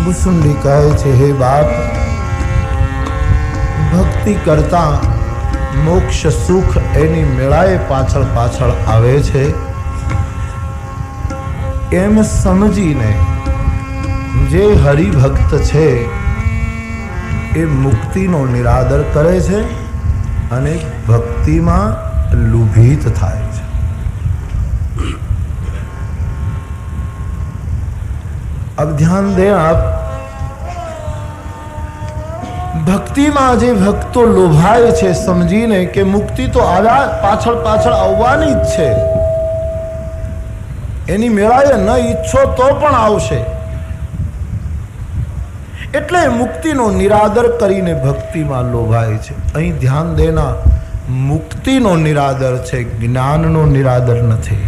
ભુસુંડી કહે છે, હે બાપ, ભક્તિ કરતા મોક્ષ સુખ એની મેળાએ પાછળ પાછળ આવે છે એમ સમજીને જે હરિભક્ત છે એ મુક્તિનો નિરાદર કરે છે અને ભક્તિમાં લુભિત થાય છે. अब ध्यान दें आप, ભક્તિમાં જે ભક્તો લોભાય છે સમજીને કે મુક્તિ તો પાછળ પાછળ આવવાની જ છે, એની મેળાએ ન ઈચ્છો તો પણ આવશે, એટલે મુક્તિનો નિરાદર કરીને ભક્તિમાં લોભાય છે. અહીં ધ્યાન દેના, મુક્તિનો નિરાદર છે, જ્ઞાનનો નિરાદર નથી.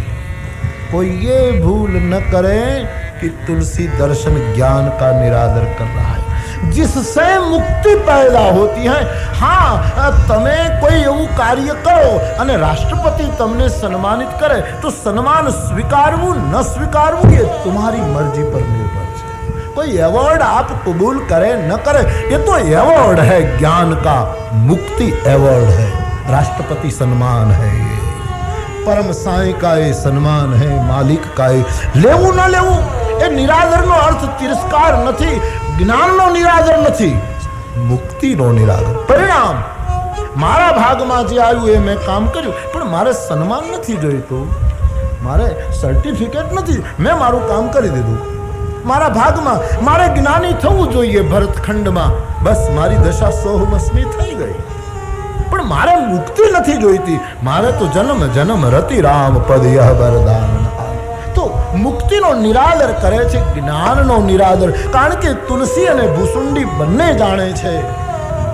કોઈ ये भूल न करे कि तुलसी दर्शन ज्ञान का निरादर कर रहा है, जिससे मुक्ति पैदा होती है. हाँ, તમે કોઈ એવું કાર્ય કરો અને રાષ્ટ્રપતિ તમને સન્માનિત કરે તો સન્માન સ્વીકારવું ન સ્વીકારવું એ તમારી મરજી પર નિર્ભર છે. कोई एवॉर्ड आप कबूल करे न करे, ये तो एवॉर्ड है ज्ञान का, मुक्ति एवॉर्ड है, राष्ट्रपति सम्मान है, ये परम साई का ये सम्मान है, मालिक का ये लेवू न लेवू એ નિરાદરનો અર્થ તિરસ્કાર નથી, જ્ઞાનનો નિરાદર નથી, મુક્તિનો નિરાદર. પરિણામ મારા ભાગમાં જે આવ્યું એ મેં કામ કર્યું, પણ મારે સન્માન નથી જોઈતું, મારે સર્ટિફિકેટ નથી, મેં મારું કામ કરી દીધું. મારા ભાગમાં મારે જ્ઞાની થવું જોઈએ ભરતખંડમાં, બસ મારી દશા સોહમસ્મી થઈ ગઈ. પણ મારે મુક્તિ નથી જોઈતી, મારે તો જન્મ જન્મ રતિ રામ પદ યહ વરદાન. તો મુક્તિનો નિરાદર કરે છે, જ્ઞાનનો નિરાદર. કારણ કે તુલસી અને ભુસુંડી બંને જાણે છે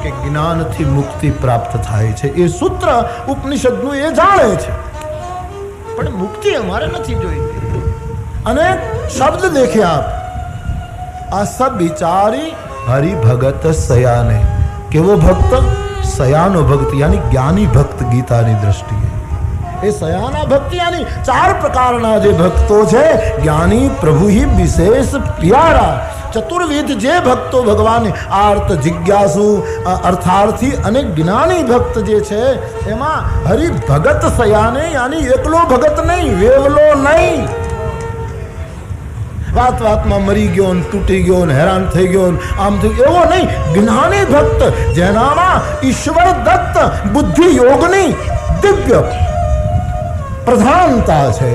કે જ્ઞાનથી મુક્તિ પ્રાપ્ત થાય છે. એ સૂત્ર ઉપનિષદનું એ જાણે છે, પણ મુક્તિ અમારે નથી જોઈતી. અને શબ્દ દેખે આપ, આ સબ વિચારી હરિ ભગત સયાને. કેવો ભક્ત? સયાનો ભક્ત, યાની જ્ઞાની ભક્ત. ગીતાની દ્રષ્ટિએ એ સયાના ભક્તિ યાની ચાર પ્રકારના જે ભક્તો છે, જ્ઞાની પ્રભુ હિ વિશેષ પ્યારા. ચતુર્વિધ જે ભક્તો ભગવાન આર્ત, જિજ્ઞાસુ, અર્થાર્થી અને જ્ઞાની ભક્ત જે છે એમાં હરિ ભગત સયાને, યાની એકલો ભગત નહીં, વેવલો નહીં, વાત વાતમાં મરી ગયો ને તૂટી ગયો ને હેરાન થઈ ગયો ને આમ થઈ ગયો, એવો નહીં. જ્ઞાની ભક્ત જેનામાં ઈશ્વર દત્ત બુદ્ધિ યોગની દિવ્ય પ્રધાનતા છે,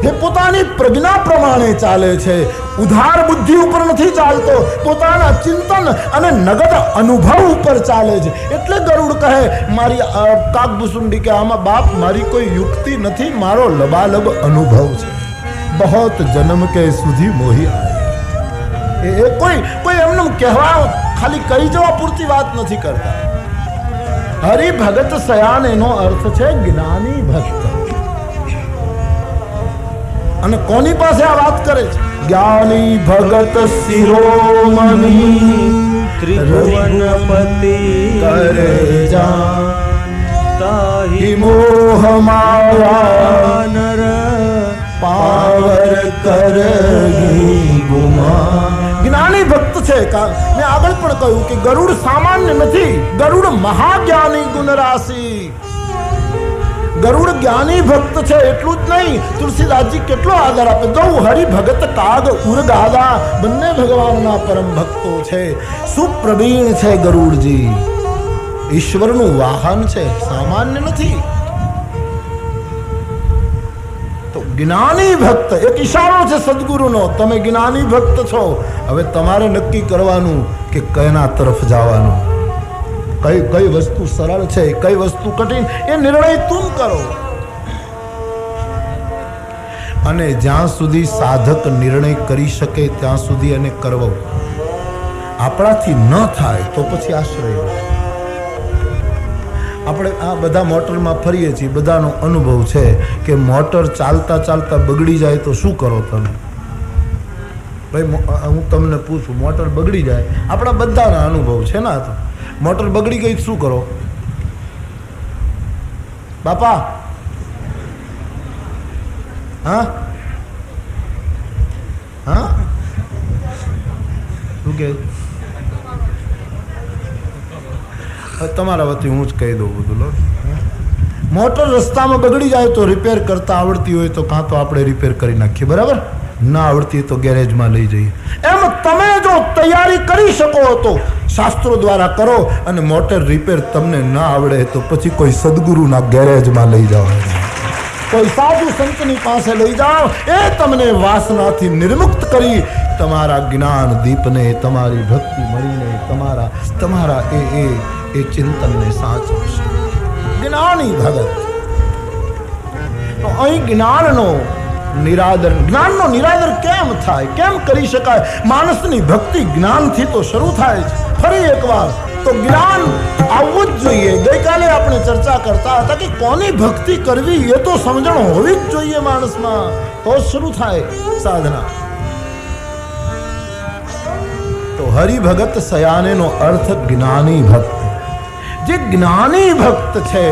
એ પોતાની પ્રજ્ઞા પ્રમાણે ચાલે છે, ઉધાર બુદ્ધિ ઉપર નથી ચાલતો, પોતાના ચિંતન અને નગદ અનુભવ ઉપર ચાલે છે. એટલે ગરુડ કહે, મારી કાગભુસુંડી કે આમાં બાપ મારી કોઈ યુક્તિ નથી, મારો લબાલબ અનુભવ છે, બહોત જન્મ કે સુધી મોહી આય. એ કોઈ એમને કહેવા ખાલી કહી જવા પૂરતી વાત નથી કરતા. હરિભગત સયાન એનો અર્થ છે જ્ઞાની ભક્ત. અને કોની પાસે આ વાત કરે છે? જ્ઞાની ભગત શિરોમણી ત્રિભુવનપતિ કરે જા, તાહી મોહ માયા નર પાવર કરગી ગુમા. જ્ઞાની ભક્ત છે. મેં આગળ પણ કહ્યું કે ગરુડ સામાન્ય નથી, ગરુડ મહાજ્ઞાની ગુણરાશિ. ગરુડ જ્ઞાની ભક્ત છે એટલું જ નહીં, તુલસીદાસજી કેટલો આદર આપે. દૌ હરિભગત કાગ ઉરગાદા, બંને ભગવાનના પરમ ભક્તો છે. સુપ્રવીણ છે ગરુડજી, ઈશ્વરનું વાહન છે, સામાન્ય નથી. તો જ્ઞાની ભક્ત એક ઈશારો છે સદગુરુનો, તમે જ્ઞાની ભક્ત છો. હવે તમારે નક્કી કરવાનું કે કયના તરફ જવાનું, કઈ વસ્તુ સરળ છે, કઈ વસ્તુ કઠિન, એ નિર્ણય તું કરો. અને જ્યાં સુધી સાધક નિર્ણય કરી શકે ત્યાં સુધી એને કરવો. આપણાથી ન થાય તો પછી આશ્રય. આપણે આ બધા મોટરમાં ફરીએ છીએ, બધાનો અનુભવ છે કે મોટર ચાલતા ચાલતા બગડી જાય તો શું કરો તમે? ભાઈ હું તમને પૂછું, મોટર બગડી જાય, આપણા બધાના અનુભવ છે ને. તો મોટર બગડી ગઈ શું કરો બાપા? હા હા કે તમારા વતી હું જ કહી દઉં બધું લો. મોટર રસ્તામાં બગડી જાય તો રિપેર કરતા આવડતી હોય તો કાં તો આપણે રિપેર કરી નાખીએ, બરાબર? ના આવડતી તો ગેરેજમાં લઈ જઈએ. એમ તમે જો તૈયારી કરી શકો તો શાસ્ત્રો દ્વારા કરો, અને મોટર રિપેર તમને ના આવડે તો પછી કોઈ સદગુરુના ગેરેજમાં લઈ જાઓ, કોઈ સાધુ સંતની પાસે લઈ જાઓ. એ તમને વાસનાથી નિર્મુક્ત કરી તમારા જ્ઞાન દીપને, તમારી ભક્તિ મળીને તમારા એ ચિંતનને સાચવશે. જ્ઞાની ભગત તો અહીં જ્ઞાનનો નિરાદર કેમ થાય, કેમ કરી શકાય? માણસની ભક્તિ જ્ઞાનથી તો શરૂ થાય છે. ફરી એકવાર તો જ્ઞાન આવવું જ જોઈએ. ગઈકાલે આપણે ચર્ચા કરતા હતા કે કોની ભક્તિ કરવી એ તો સમજણ હોવી જ જોઈએ માણસમાં, તો શરૂ થાય સાધના. તો હરિભગત સયાનેનો અર્થ જ્ઞાની ભક્ત. જે જ્ઞાની ભક્ત છે,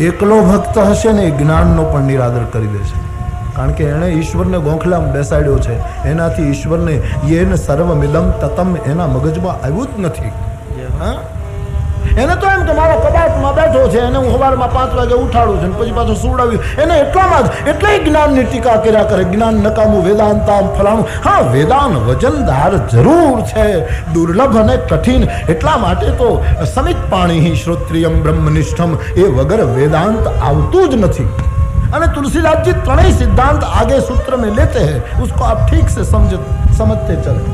એકલો ભક્ત હશે ને એ જ્ઞાનનો પણ નિરાદર કરી દેશે. કારણ કે એણે ઈશ્વરને ગોખલામાં બેસાડ્યો છે, એનાથી ઈશ્વરને યેન સર્વમિદમ તતમ એના મગજમાં આવ્યું જ નથી. હા, એને તો એમ કે મારા કબાટમાં બેઠો છે, એને હું સવારમાં 5 વાગે ઉઠાડું છું પછી પાછું સુવડાવ્યું, એને એટલામાં જ એટલે જ્ઞાનની ટીકા કર્યા કરે. જ્ઞાન નકામું, વેદાંતામ ફલાણું. હા, વેદાન વજનદાર જરૂર છે, દુર્લભ અને કઠિન. એટલા માટે તો સમિત પાણી શ્રોત્રિયમ બ્રહ્મનિષ્ઠમ, એ વગર વેદાંત આવતું જ નથી. અને तुलसीदास जी ત્રણેય सिद्धांत आगे सूत्र में लेते हैं, उसको आप ठीक से समझते चले.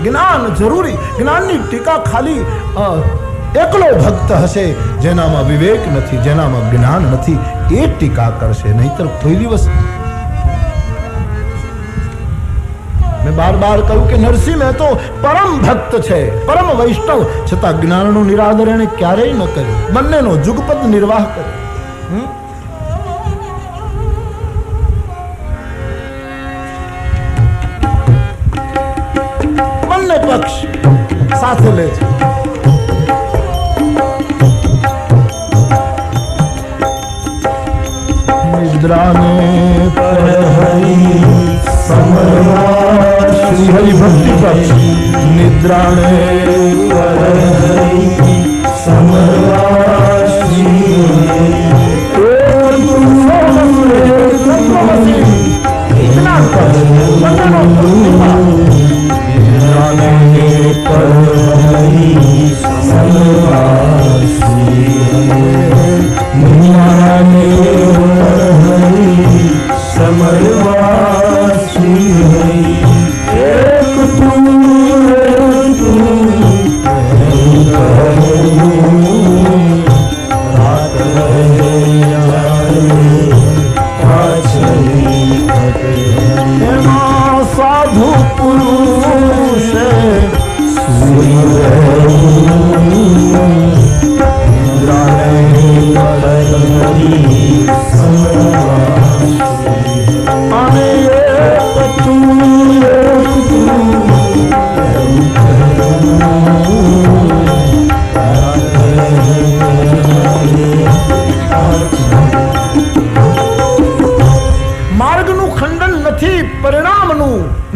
જ્ઞાન જરૂરી. જ્ઞાનની ટીકા ખાલી એકલો ભક્ત હશે જેનામાં વિવેક નથી, જેનામાં જ્ઞાન નથી, એ ટીકા કરશે, નહીતર કોઈ દિવસ. મેં બાર કહ્યું કે નરસિંહ મહેતો પરમ ભક્ત છે, પરમ વૈષ્ણવ, છતાં જ્ઞાનનું નિરાદર એને ક્યારેય ન કર્યું. બંનેનો જુગપદ નિર્વાહ કર્યો. બંને પક્ષ સાથે લે છે. નિદ્રાને પર હરિ સમરવા, શ્રી હરિ ભક્તિ પક્ષ. નિદ્રાને પર હરિ સમરવા,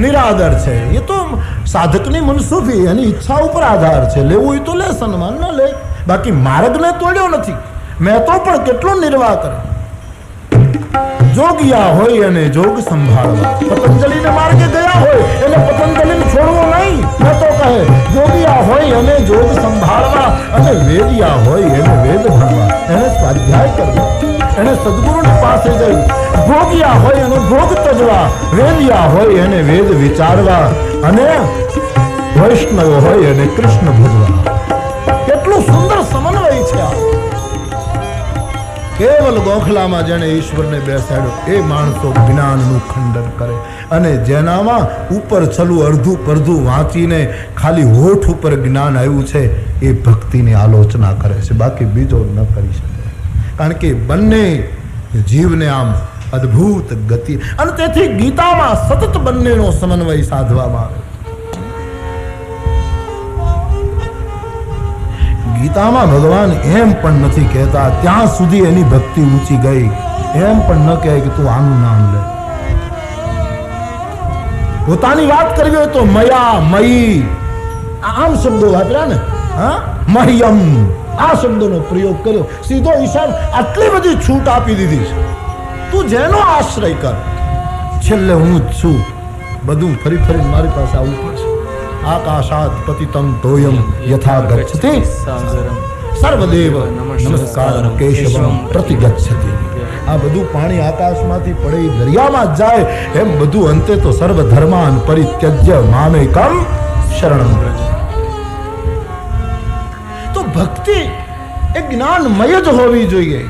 નિરાદર છે. એ તો સાધકની મનસુફી, એની ઈચ્છા ઉપર આધાર છે. લેવું હોય તો લે, સન્માન ન લે. બાકી માર્ગને તોડ્યો નથી. મેં તો પણ કેટલો નિર્વાહ કરે. જોગિયા હોય અને જોગ સંભાળવા. પતંજલિને માર્ગે ગયા હોય એટલે પતંજલિને છોડવો નહીં. મેં તો કહે જોગિયા હોય અને જોગ સંભાળવા, અને વેદિયા હોય એને વેદ ભણવા, એને સ્વાધ્યાય કરવો, એને સદગુરુની પાસે જઈ. ભોગિયા હોય અને ભોગ તજવા, વેદિયા હોય એને વેદ વિચારવા, અને વૈષ્ણવ હોય અને કૃષ્ણ ભજવા. કેટલું સુંદર સમન્વય છે આ. કેવલ ગોખલામાં જેને ઈશ્વરને બેસાડ્યો એ માણસો જ્ઞાનનું ખંડન કરે, અને જેનામાં ઉપર છલું અડધું પડધું વાંચીને ખાલી હોઠ ઉપર જ્ઞાન આવ્યું છે એ ભક્તિની આલોચના કરે છે, બાકી બીજો ન કરી શકે. કારણ કે બંને જીવને આમ અદ્ભુત ગતિ, અને તેથી ગીતામાં સતત બંનેનો સમન્વય સાધવામાં આવે. ગીતામાં ભગવાન એમ પણ નથી કહેતા ત્યાં સુધી એની ભક્તિ ઊંચી ગઈ, એમ પણ ન કહે કે તું આનું નામ લે. પોતાની વાત કરવી હોય તો મયા, મયી, આમ શબ્દો વાપર્યા ને. હા, મહ્યમ, આ શબ્દોનો પ્રયોગ કર્યો. સીધો ઈશાન આટલી બધી છૂટ આપી દીધી છે. તું જેનો આશ્રય કર, છેલ્લે હું જ છું. બધું ફરી ફરી મારી પાસે આવવું પડશે. આકાશાત પતિતમ તોયમ યથા ગચ્છતિ સર્વદેવ નમસ્કાર કેશવમ પ્રતિગચ્છતિ. આ બધું પાણી આકાશમાંથી પડે દરિયામાં જ જાય એમ બધું અંતે તો સર્વ ધર્માન પરિત્યજ્ય મામેકમ શરણમ વ્રજ. તો ભક્તિ એ જ્ઞાનમય જ હોવી જોઈએ.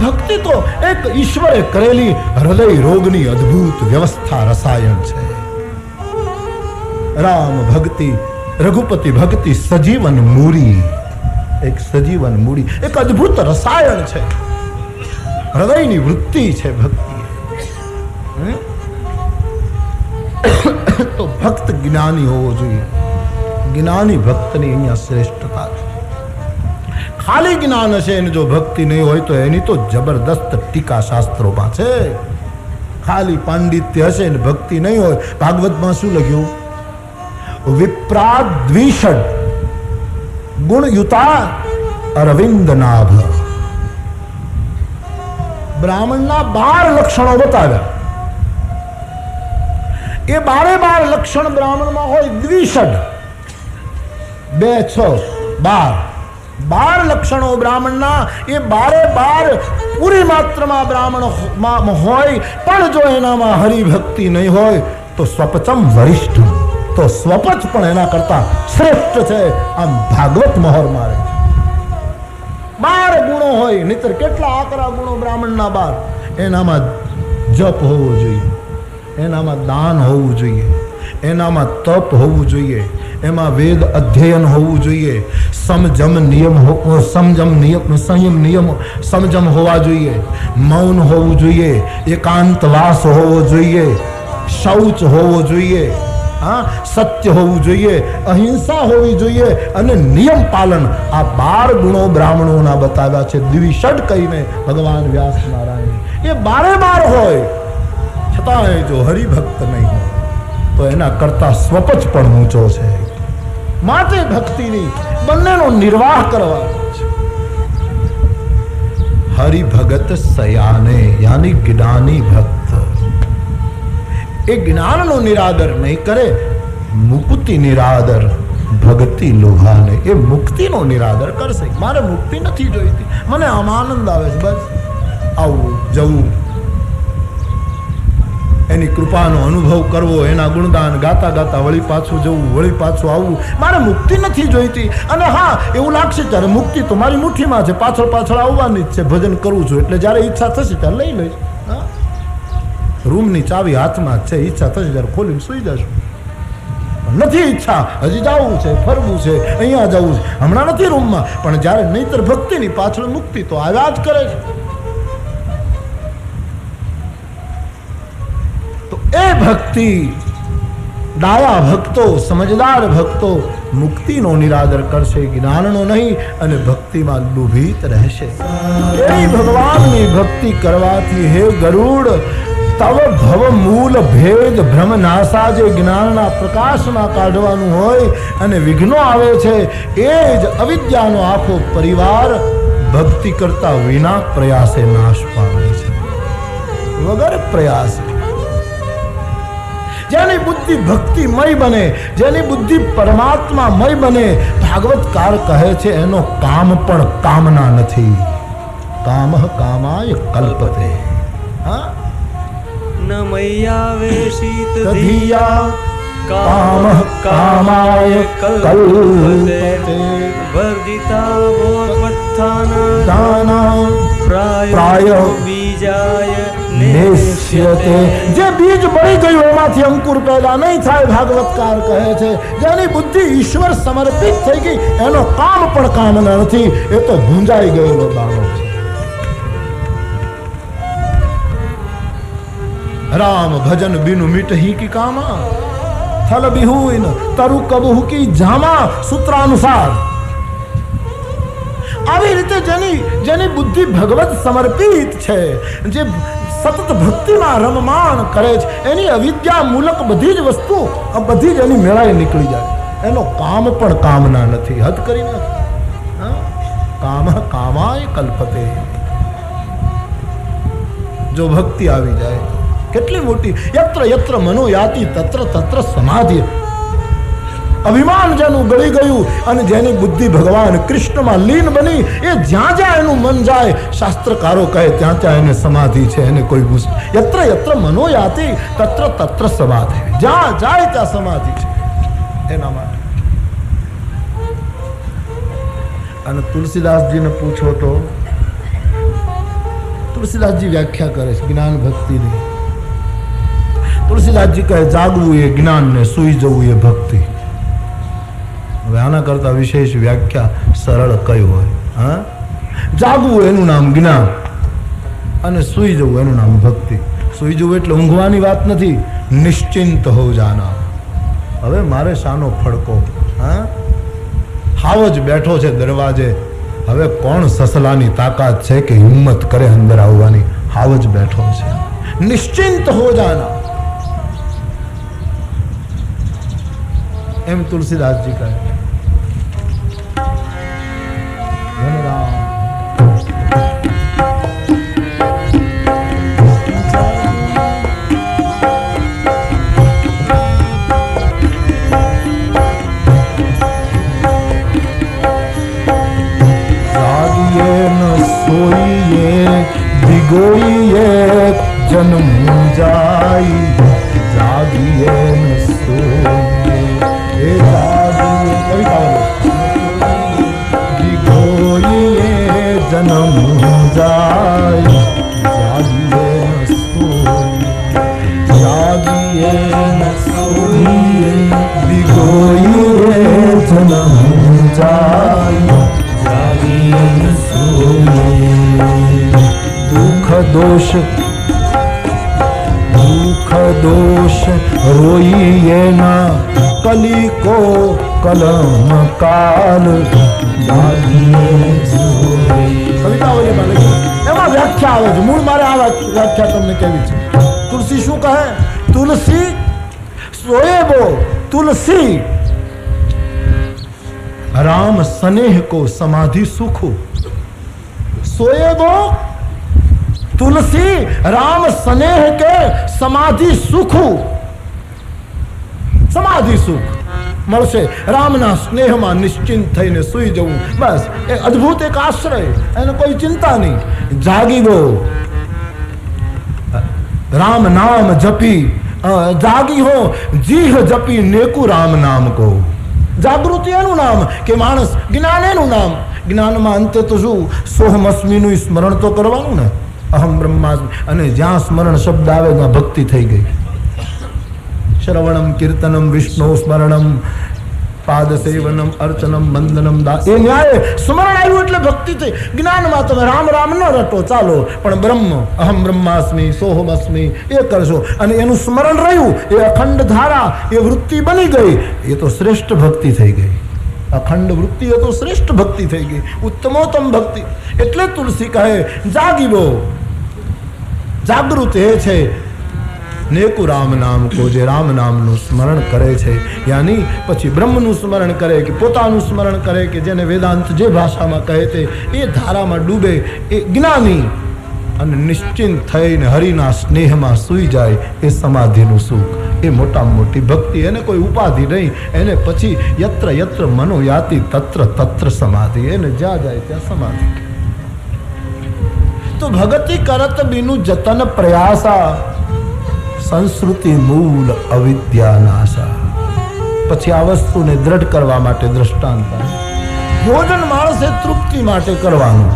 ભક્તિ તો એક ઈશ્વરે કરેલી હૃદય રોગની અદ્ભુત વ્યવસ્થા રસાયણ છે. રામ ભક્તિ, રઘુપતિ ભક્તિ સજીવન મૂડી, એક સજીવન મૂડી, એક અદ્ભુત રસાયણ છે. હૃદયની વૃત્તિ છે ભક્તિ. તો ભક્ત જ્ઞાની હોવો જોઈએ. જ્ઞાની ભક્તની અહીંયા શ્રેષ્ઠતા છે. ખાલી જ્ઞાન હશે અને જો ભક્તિ નહીં હોય તો એની તો જબરદસ્ત ટીકા શાસ્ત્રોમાં છે. ખાલી પાંડિત્ય હશે ને ભક્તિ નહીં હોય. ભાગવતમાં શું લખ્યું? વિપ્રાદ દ્વિષડ ગુણયુતા અરવિંદ નાભ. બ્રાહ્મણના 12 લક્ષણો બતાવ્યા. એ 12 લક્ષણ બ્રાહ્મણમાં હોય દ્વિષડ, 2 6 12 લક્ષણો બ્રાહ્મણના. એ 12 પૂરી માત્રામાં બ્રાહ્મણ હોય, પણ જો એનામાં હરિભક્તિ નહીં હોય તો સ્વપચમ વરિષ્ઠ, તો સ્વપચ પણ એના કરતા શ્રેષ્ઠ છે. આમ ભાગવત મહોર મારે. 12 ગુણો હોય, નહીતર કેટલા આકરા ગુણો બ્રાહ્મણના 12. એનામાં જપ હોવો જોઈએ, એનામાં દાન હોવું જોઈએ, એનામાં તપ હોવું જોઈએ, એમાં વેદ અધ્યયન હોવું જોઈએ, સંયમ હોવા જોઈએ, મૌન હોવું જોઈએ, એકાંતવાસ હોવો જોઈએ, શૌચ હોવો જોઈએ, હા, સત્ય હોવું જોઈએ, અહિંસા હોવી જોઈએ અને નિયમ પાલન. આ 12 ગુણો બ્રાહ્મણોના બતાવ્યા છે. દ્વિષડ કહીને ભગવાન વ્યાસ નારાયણ એ 12 હોય, છતાંય જો હરિભક્ત નહીં હોય તો એના કરતા સ્વપચ પણ ઊંચો છે. માટે ભક્તિની બંનેનો નિર્વાહ કરવાનો છે. હરિભગત સયાને યાની જ્ઞાની ભક્ત. એ જ્ઞાનનો નિરાદર નહીં કરે, મુક્તિ નિરાદર ભક્તિ લોભાને. એ મુક્તિનો નિરાદર કરશે. મારે મુક્તિ નથી જોઈતી, મને આમ આનંદ આવે છે, બસ આવું જવું, એની કૃપાનો અનુભવ કરવો, એના ગુણગાન ગાતા ગાતા વળી પાછું જવું, વળી પાછું આવવું. મારે મુક્તિ નથી જોઈતી. અને હા, એવું લાગશે ત્યારે મુક્તિ તો મારી મુઠ્ઠીમાં છે, પાછળ પાછળ આવવાની જ છે, ભજન કરવું છું એટલે જ્યારે ઈચ્છા થશે ત્યારે લઈ લઈશ. રૂમની ચાવી હાથમાં જ છે, ઈચ્છા થશે ત્યારે ખોલીને સુઈ જશું. નથી ઈચ્છા, હજી જવું છે, ફરવું છે, અહીંયા જવું છે, હમણાં નથી રૂમમાં, પણ જ્યારે નહીતર ભક્તિની પાછળ મુક્તિ તો આવ્યા જ કરે છે. તો એ ભક્તિ, ડાયા ભક્તો, સમજદાર ભક્તો મુક્તિનો નિરાદર કરશે, જ્ઞાનનો નહીં, અને ભક્તિમાં ડૂબીત રહેશે. એ ભગવાનની ભક્તિ કરવાથી હે ગરુડ તવ ભવ મૂળ ભેદ ભ્રમ નાશા, જે જ્ઞાનના પ્રકાશમાં કાઢવાનું હોય અને વિઘ્નો આવે છે, એ જ અવિદ્યાનો આખો પરિવાર ભક્તિ કરતા વિના પ્રયાસે નાશ પામે છે, વગર પ્રયાસે. જેની બુદ્ધિ ભક્તિમય બને, જેની બુદ્ધિ પરમાત્મામય બને, ભાગવતકાર કહે છે એનો કામ પણ કામના નથી. કામ કામાય કલ્પતે. હા, ન મય્યાવેશિત ધિયા કામ કામાય કલ્પતે. વર્ધિતા ભોગવત્થાન દાના પ્રાય બીજાય નેષ્યતે. જે બીજ બળી ગયું એમાંથી અંકુર પેદા નહીં થાય, ભાગવતકાર કહે છે. જેની બુદ્ધિ ઈશ્વર સમર્પિત થઈ ગઈ એનો કામ પણ કામના નથી, એ તો ભૂંજાઈ ગયેલો દાણો છે. રામ ભજન બિनु મિટહી કી કામા, થલ બિહુઈન તરુ કબહુ કી જામા. સૂત્રાનુસાર આવી રીતે જેની બુદ્ધિ ભગવત સમર્પિત છે, જે સતત ભક્તિમાં રમમાણ કરે છે, એની અવિદ્યા મૂલક બધી જ વસ્તુ બધી જ એની મેળાએ નીકળી જાય. એનો કામ પણ કામના નથી, હદ કરી નાખે. કામ કામાય કલ્પતે. જો ભક્તિ આવી જાય કેટલી મોટી. યત્ર યત્ર મનો યાતિ તત્ર તત્ર સમાધિ. અભિમાન જેનું ગળી ગયું અને જેની બુદ્ધિ ભગવાન કૃષ્ણમાં લીન બની, એ જ્યાં જ્યાં એનું મન જાય, શાસ્ત્રકારો કહે ત્યાં ત્યાં એને સમાધિ છે. એને કોઈ યત્ર યત્ર મનો યાતિ તત્ર તત્ર સમાધિ. જ્યાં જાય ત્યાં સમાધિ છે એના માટે. અને તુલસીદાસજીને પૂછો તો તુલસીદાસજી વ્યાખ્યા કરે છે જ્ઞાન ભક્તિની. તુલસીદાસજી કહે જાગવું એ જ્ઞાન ને સૂઈ જવું એ ભક્તિ. હવે આના કરતા વિશેષ વ્યાખ્યા સરળ કઈ હોય? હા, જાગવું એનું નામ જ્ઞાન અને સૂઈ જવું એનું નામ ભક્તિ. સૂઈ જવું એટલે ઊંઘવાની વાત નથી, નિશ્ચિંત હો જાના. હવે મારે શાનો ફડકો? હા, હાવ જ બેઠો છે દરવાજે. હવે કોણ સસલાની તાકાત છે કે હિંમત કરે અંદર આવવાની? હાવ જ બેઠો છે. નિશ્ચિંત હો જાના એમ તુલસીદાસજી કહે. ભિગોઈએ જન્મ જાય, જાગીએ ન સોઈએ ભિગોઈએ જન્મ જાય, જાગીએ ન સોઈએ, જાગીએ ન સોઈએ ભિગોઈએ જન્મ જાય, જાગીએ ન સોઈએ. દોષ રોઈએ ના કલી કો કલમ કાલ. એમાં વ્યાખ્યા આવે છે. મૂળ મારે આ વ્યાખ્યા તમને કેવી છે. તુલસી શું કહે? તુલસી સોએબો તુલસી રામ સ્નેહ કો સમાધિ સુખો. સોએબો तुलसी राम स्नेह के समाधि सुख. समाधि सुख મળશે રામના સ્નેહમાં નિશ્ચિંત થઈને સૂઈ જવું. બસ એ અદ્ભુત એક આશ્રય, એને કોઈ ચિંતા નહીં. જાગી ગો રામ નામ જપી, જાગી હો જીહ જપી નેકુ રામ નામ કો. જાગૃતિ એનું નામ કે માણસ જ્ઞાન એનું નામ. જ્ઞાનમાં અંતે તો શું? સોહમસ્મીનું સ્મરણ તો કરવાનું ને. અહમ બ્રહ્માસ્મિ. અને જ્યાં સ્મરણ શબ્દ આવે ત્યાં ભક્તિ થઈ ગઈ. શ્રવણમ કીર્તનમ વિષ્ણુ સ્મરણમ પાદ સેવનમ અર્ચનમ વંદનમ દા. એ ન્યાય સ્મરણ આવ્યું એટલે ભક્તિ થઈ. જ્ઞાનમાં તમે રામ રામ ન રટો ચાલો, પણ બ્રહ્મ અહમ બ્રહ્માસ્મિ સોહમસ્મિ એ કરશો અને એનું સ્મરણ રહ્યું, એ અખંડ ધારા, એ વૃત્તિ બની ગઈ. એ તો શ્રેષ્ઠ ભક્તિ થઈ ગઈ. અખંડ વૃત્તિ એ તો શ્રેષ્ઠ ભક્તિ થઈ ગઈ, ઉત્તમોત્તમ ભક્તિ. એટલે તુલસી કહે જાગી બો. જાગૃત એ છે નેકુ રામ નામ કો. જે રામ નામનું સ્મરણ કરે છે, યાની પછી બ્રહ્મનું સ્મરણ કરે કે પોતાનું સ્મરણ કરે કે જેને વેદાંત જે ભાષામાં કહે તે, એ ધારામાં ડૂબે એ જ્ઞાની અને નિશ્ચિંત થઈને હરિના સ્નેહમાં સૂઈ જાય, એ સમાધિનું સુખ. એ મોટામાં મોટી ભક્તિ. એને કોઈ ઉપાધિ નહીં. એને પછી યત્ર યત્ર મનો યાતિ તત્ર તત્ર સમાધિ. એને જ્યાં જાય ત્યાં સમાધિ. તો ભગતિ કરત બીનું જતન પ્રયાસા, સંસ્કૃતિ મૂળ અવિદ્યા નાશા. પછી આ વસ્તુને દ્રઢ કરવા માટે દ્રષ્ટાંત. ભોજન માણસે તૃપ્તિ માટે કરવાનું,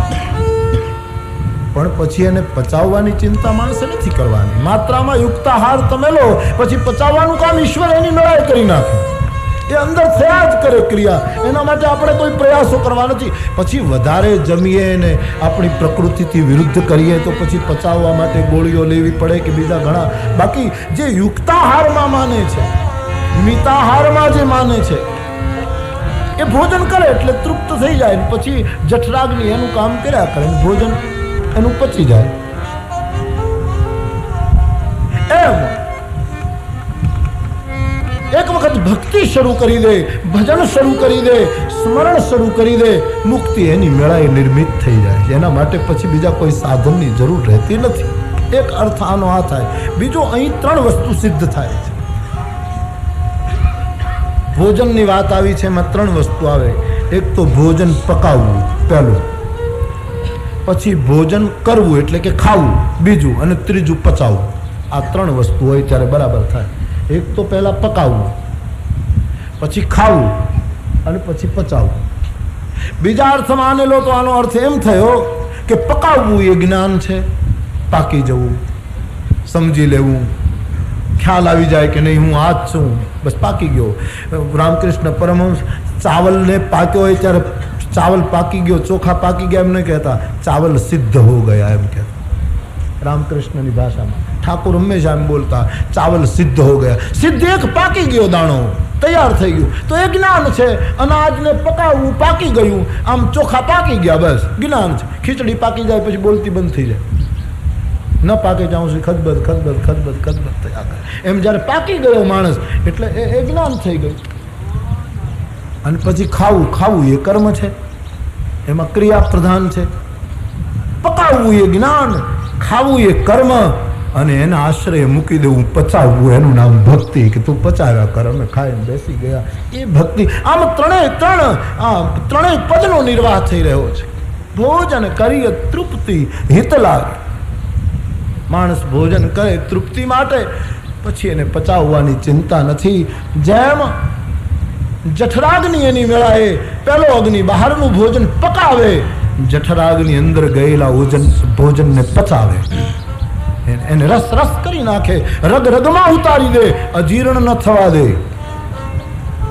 પણ પછી એને પચાવવાની ચિંતા માણસે નથી કરવાની. માત્રામાં યુક્ત આહાર તમે લો, પછી પચાવવાનું કામ ઈશ્વર એની લડાઈ કરી નાખે. એ અંદર થયા જ કરે ક્રિયા. એના માટે આપણે કોઈ પ્રયાસો કરવા નથી. પછી વધારે જમીએ ને આપણી પ્રકૃતિથી વિરુદ્ધ કરીએ તો પછી પચાવવા માટે ગોળીઓ લેવી પડે કે બીજા ઘણા. બાકી જે યુક્તાહારમાં માને છે, મિતાહારમાં જે માને છે, એ ભોજન કરે એટલે તૃપ્ત થઈ જાય. પછી જઠરાગ્નિ એનું કામ કર્યા કરે, ભોજન એનું પચી જાય. ભક્તિ શરૂ કરી દે, ભજન શરૂ કરી દે, સ્મરણ શરૂ કરી દે, મુક્તિ એની મેળાએ નિર્મિત થઈ જાય છે. એના માટે પછી બીજા કોઈ સાધનની જરૂર રહેતી નથી. એક અર્થ આનો આ થાય. બીજો, અહીં 3 વસ્તુ સિદ્ધ થાય છે. ભોજનની વાત આવી છે, એમાં 3 વસ્તુ આવે. એક તો ભોજન પકાવવું પહેલું, પછી ભોજન કરવું એટલે કે ખાવું બીજું, અને ત્રીજું પચાવવું. આ 3 વસ્તુ હોય ત્યારે બરાબર થાય. એક તો પહેલા પકાવવું, પછી ખાવું અને પછી પચાવવું. બીજા અર્થમાં આને લો તો આનો અર્થ એમ થયો કે પકાવવું એ જ્ઞાન છે, પાકી જવું, સમજી લેવું, ખ્યાલ આવી જાય કે નહીં હું આ જ છું, બસ પાકી ગયો. રામકૃષ્ણ પરમહંસ ચાવલને પાક્યો હોય ત્યારે ચાવલ પાકી ગયો, ચોખા પાકી ગયા એમ નહીં કહેતા, ચાવલ સિદ્ધ હો ગયા એમ કહેતા. રામકૃષ્ણની ભાષામાં ઠાકોર હંમેશા એમ બોલતા, ચાવલ સિદ્ધ હો ગયા. સિદ્ધ એક પાકી ગયો, દાણો તૈયાર થઈ ગયું, તો એ જ્ઞાન છે. અનાજને પકાવવું, પાકી ગયું, આમ ચોખા પાકી ગયા, બસ જ્ઞાન છે. ખીચડી પાકી જાય પછી બોલતી બંધ થઈ જાય, ન પાકે જાઉં છું ખદબદ ખદબદ ખદબદ ખદબદ થયા કરે. એમ જ્યારે પાકી ગયો માણસ એટલે એ જ્ઞાન થઈ ગયું. અને પછી ખાવું, ખાવું એ કર્મ છે, એમાં ક્રિયા પ્રધાન છે. પકાવવું એ જ્ઞાન, ખાવું એ કર્મ, અને એના આશ્રય મૂકી દેવું, પચાવવું, એનું નામ ભક્તિ. કે તું પચાવ્યા કર, અમે ખાઈને બેસી ગયા, એ ભક્તિ. આમ ત્રણેય પદનો નિર્વાહ થઈ રહ્યો છે. ભોજન કરીએ તૃપ્તિ હિત લાગે. માણસ ભોજન કરે તૃપ્તિ માટે, પછી એને પચાવવાની ચિંતા નથી. જેમ જઠરાગ્નિ એની મેળાએ પહેલો અગ્નિ બહારનું ભોજન પકાવે, જઠરાગ્નિ અંદર ગયેલા ભોજનને પચાવે, એને રસ રસ કરી નાખે, રગ રગમાં ઉતારી દે, અજીર્ણ ન થવા દે.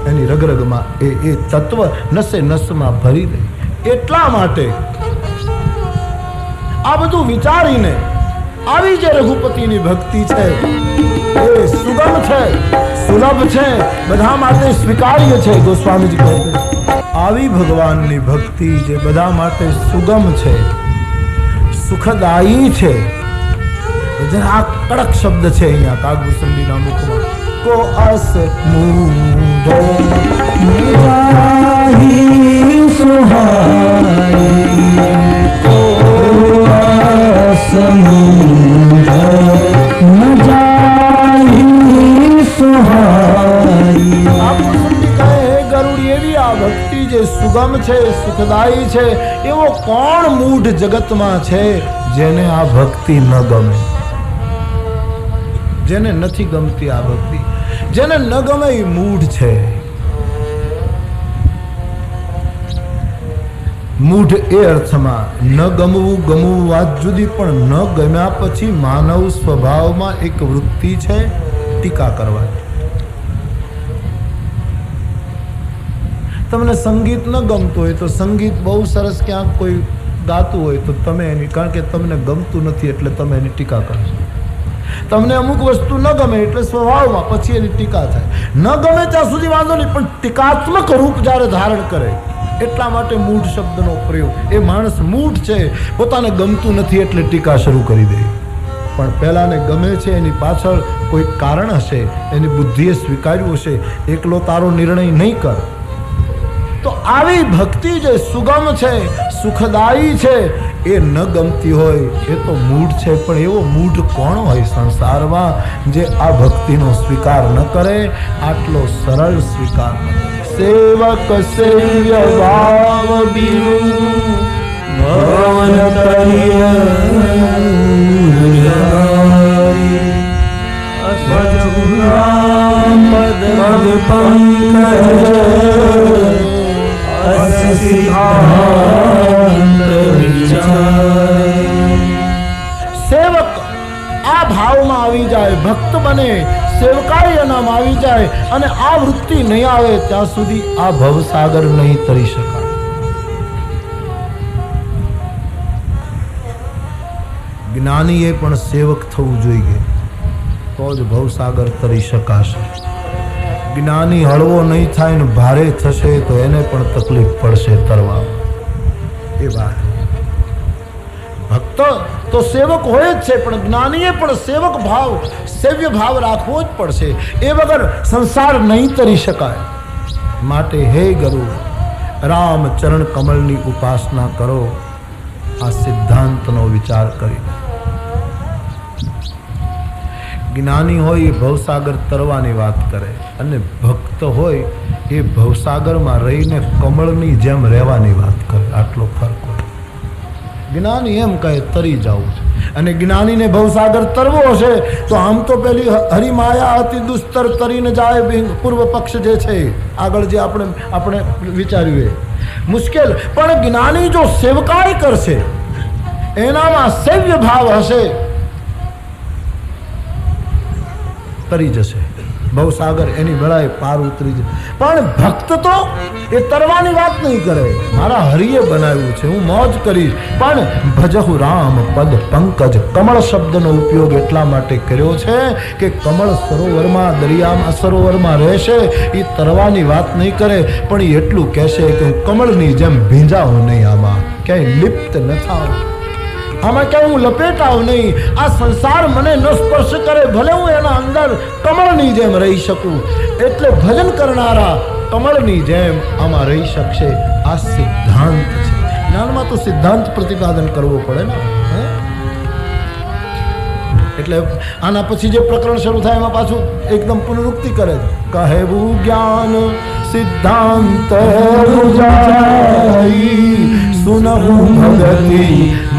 એની રગ રગમાં એ તત્વ નસે નસમાં ભરી દે. એટલા માટે આ બધું વિચારીને આવી જે રઘુપતિની ભક્તિ છે એ સુગમ છે, સુલભ છે, બધા માટે સ્વીકાર્ય છે. ગોસ્વામીજી કહે છે આવી ભગવાનની ભક્તિ જે બધા માટે સુગમ છે, સુખદાયી છે. જરા કડક શબ્દ છે અહીંયા કાગભૂષણજીના મુખમાં. કો અસ મૂઢ નિરાહી સુહાઈ, કો અસ મૂઢ નજાહી સુહાઈ. કાગભૂષણજી કહે હે ગરુડ, એવી આ ભક્તિ જે સુગમ છે, સુખદાયી છે, એવો કોણ મૂઢ જગતમાં છે જેને આ ભક્તિ ન ગમે, જેને નથી ગમતી આ ભક્તિ, જેને ન ગમે એ મૂઢ છે. મૂઢ એ અર્થમાં ન ગમવું, ગમવું વાત જુદી, પણ ન ગમ્યા પછી માનવ સ્વભાવમાં એક વૃત્તિ છે ટીકા કરવાની. તમને સંગીત ન ગમતું હોય તો સંગીત બહુ સરસ ક્યાંક કોઈ ગાતું હોય તો તમે એની, કારણ કે તમને ગમતું નથી એટલે તમે એની ટીકા કરશો. તમને અમુક વસ્તુ ન ગમે એટલે સ્વભાવમાં પછી એની ટીકા થાય. ન ગમે ત્યાં સુધી વાંધો નહીં, પણ ટીકાત્મક રૂપ જ્યારે ધારણ કરે, એટલા માટે મૂઢ શબ્દનો પ્રયોગ. એ માણસ મૂઢ છે, પોતાને ગમતું નથી એટલે ટીકા શરૂ કરી દે. પણ પહેલાને ગમે છે એની પાછળ કોઈ કારણ હશે, એની બુદ્ધિએ સ્વીકાર્યું હશે. એકલો તારો નિર્ણય નહીં કર. તો આવી ભક્તિ જે સુગમ છે, સુખદાયી છે, એ ન ગમતી હોય એ તો મૂઢ છે. પણ એવો મૂઢ કોણ હોય સંસારમાં જે આ ભક્તિનો સ્વીકાર ન કરે, આટલો સરળ સ્વીકાર ન કરે. સેવક સેવ્ય ભાવ બિનું ભવન કરીય પદ સેવક આ ભાવમાં આવી જાય, ભક્ત બને, સેવકાઈ નામ આવી જાય, અને આ વૃત્તિ નહીં આવે ત્યાં સુધી આ ભવસાગર નહીં તરી શકાય. જ્ઞાનીએ પણ સેવક થવું જોઈએ, તો જ ભવસાગર તરી શકાશે. જ્ઞાની હળવો નહીં થાય ને ભારે થશે તો એને પણ તકલીફ પડશે તરવા. એ વાત ભક્ત તો સેવક હોય જ છે, પણ જ્ઞાનીએ પણ સેવક ભાવ, સેવ્ય ભાવ રાખવો જ પડશે. એ વગર સંસાર નહીં તરી શકાય. માટે હે ગરુડ, રામ ચરણ કમળની ઉપાસના કરો. આ સિદ્ધાંતનો વિચાર કરી. જ્ઞાની હોય એ ભવસાગર તરવાની વાત કરે, અને ભક્ત હોય એ ભવસાગરમાં રહીને કમળની જેમ રહેવાની વાત કરે. આટલો ફરક હોય. જ્ઞાની એમ કહે તરી જાવું છે, અને જ્ઞાનીને ભવસાગર તરવો હશે તો આમ તો પેલી હરિમાયા અતિ દુસ્તર તરીને જાય. પૂર્વ પક્ષ જે છે આગળ જે આપણે વિચાર્યું એ મુશ્કેલ, પણ જ્ઞાની જો સેવકાઈ કરશે, એનામાં સેવ્ય ભાવ હશે, તરી જશે. ભવસાગર એની વેળાએ પાર ઉતરી જશે. પણ ભક્ત તો એ તરવાની વાત નહીં કરે. મારા હરિએ બનાવ્યું છે, હું મોજ કરીશ. પણ ભજહુ રામ પદ પંકજ, કમળ શબ્દનો ઉપયોગ એટલા માટે કર્યો છે કે કમળ સરોવરમાં, દરિયામાં, સરોવરમાં રહેશે. એ તરવાની વાત નહીં કરે, પણ એ એટલું કહેશે કે હું કમળની જેમ ભીંજાઉં નહીં, આમાં ક્યાંય લિપ્ત ન થાવ, આમાં ક્યાંય હું લપેટાવ નહીં. આ સંસાર મને ન સ્પર્શ કરે, ભલે હું એના અંદર કમળની જેમ રહી શકું. એટલે ભજન કરનારા કમળની જેમ આમાં રહી શકશે. આ સિદ્ધાંત છે. જ્ઞાનમાં તો સિદ્ધાંત પ્રતિપાદન કરવો પડે ને. એટલે આના પછી જે પ્રકરણ શરૂ થાય એમાં પાછું એકદમ પુનરુક્તિ કરે છે. કહેવું જ્ઞાન સિદ્ધાંત સુનહુ ભગતિ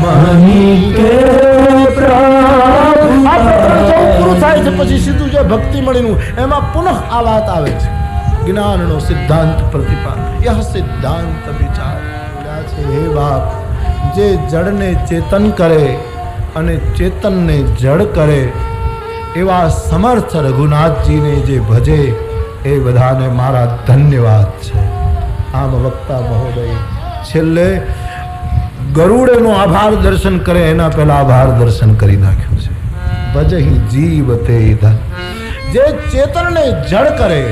મની કે પ્રભુ. આ પ્રકરણ પૂરું થાય છે પછી સીધું જે ભક્તિ મળીનું એમાં પુનઃ આ વાત આવે છે. જ્ઞાનનો સિદ્ધાંત પ્રતિપાદન, યહ સિદ્ધાંત વિચાર છે. હે બાપ, જે જડને ચેતન કરે અને ચેતનને જડ કરે એવા સમર્થ રઘુનાથજીને જે ભજે એ બધાને મારા ધન્યવાદ છે. આમ વક્તા મહોદય છેલ્લે ગરુડનો આભાર દર્શન કરે એના પહેલા આભાર દર્શન કરી નાખ્યું છે. ભજહી જીવ તે ધન, જે ચેતનને જડ કરે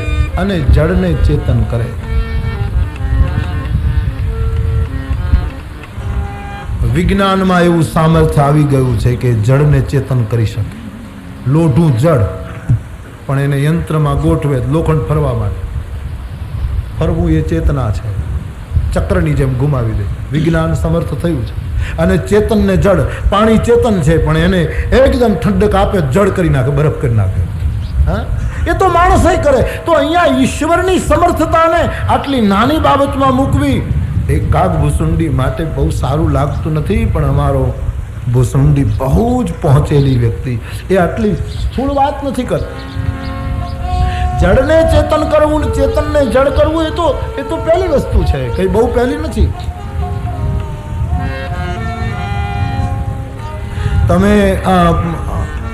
અને જડને ચેતન કરે. વિજ્ઞાનમાં એવું સામર્થ્ય આવી ગયું છે કે જડને ચેતન કરી શકે. લોઢું જડ, પણ એને યંત્રમાં ગોઠવે લોખંડ ફરવા માટે. ફરવું એ ચેતના છે. ચક્રની જેમ ઘુમાવી દે. વિજ્ઞાન સમર્થ થયું છે. અને ચેતનને જડ, પાણી ચેતન છે પણ એને એકદમ ઠંડક આપે, જડ કરી નાખે, બરફ કરી નાખે. હા, એ તો માણસ કરે. તો અહીંયા ઈશ્વરની સમર્થતાને આટલી નાની બાબતમાં મૂકવી એ કાગ ભૂસુંડી માટે બહુ સારું લાગતું નથી. પણ અમારો ભૂસુંડી બહુ જ પહોંચેલી વ્યક્તિ એ આટલી સ્થૂળ વાત નથી કરતી. જડને ચેતન કરવું ને ચેતનને જડ કરવું એ તો પહેલી વસ્તુ છે, કઈ બહુ પહેલી નથી. તમે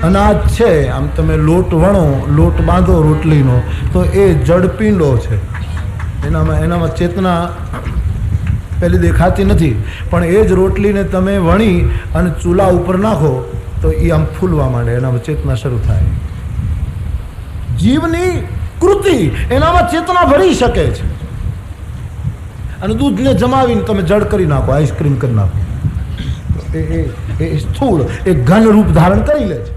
અનાજ છે, આમ તમે લોટ વણો, લોટ બાંધો રોટલીનો, તો એ જડ પીંડો છે. એનામાં ચેતના પેલી દેખાતી નથી. પણ એ જ રોટલીને તમે વણી અને ચૂલા ઉપર નાખો તો એ આમ ફૂલવા માંડે, એનામાં ચેતના શરૂ થાય. જીવની કૃતિ એનામાં ચેતના ભરી શકે છે. અને દૂધને જમાવીને તમે જડ કરી નાખો, આઈસ્ક્રીમ કરી નાખો, એ સ્થૂળ, એ ઘન રૂપ ધારણ કરી લે છે.